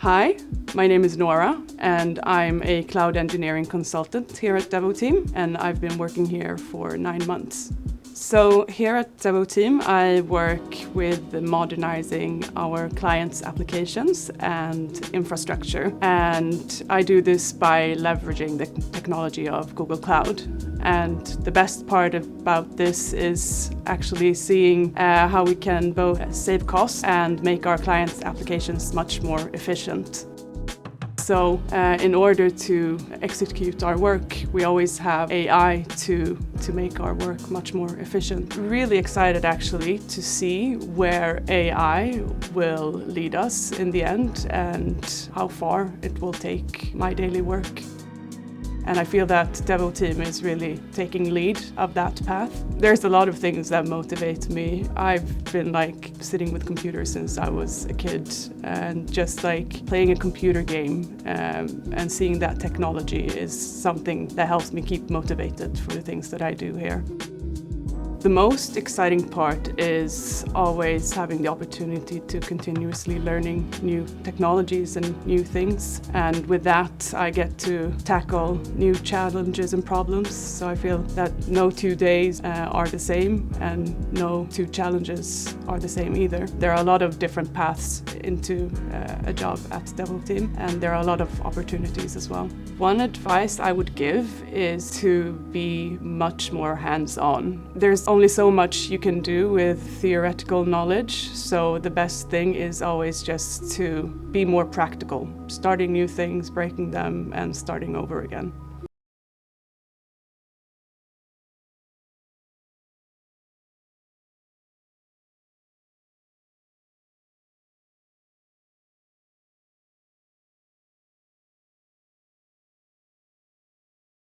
Hi, my name is Nora and I'm a cloud engineering consultant here at Devoteam, and I've been working here for 9 months. So here at Devoteam I work with modernising our clients' applications and infrastructure, and I do this by leveraging the technology of Google Cloud. And the best part about this is actually seeing how we can both save costs and make our clients' applications much more efficient. So in order to execute our work, we always have AI to make our work much more efficient. Really excited actually to see where AI will lead us in the end and how far it will take my daily work. And I feel that Devoteam is really taking lead of that path. There's a lot of things that motivate me. I've been sitting with computers since I was a kid, and just playing a computer game and seeing that technology is something that helps me keep motivated for the things that I do here. The most exciting part is always having the opportunity to continuously learning new technologies and new things. And with that, I get to tackle new challenges and problems. So I feel that no 2 days are the same, and no 2 challenges are the same either. There are a lot of different paths into a job at Devoteam, and there are a lot of opportunities as well. One advice I would give is to be much more hands-on. There's only so much you can do with theoretical knowledge, so the best thing is always just to be more practical, starting new things, breaking them, and starting over again.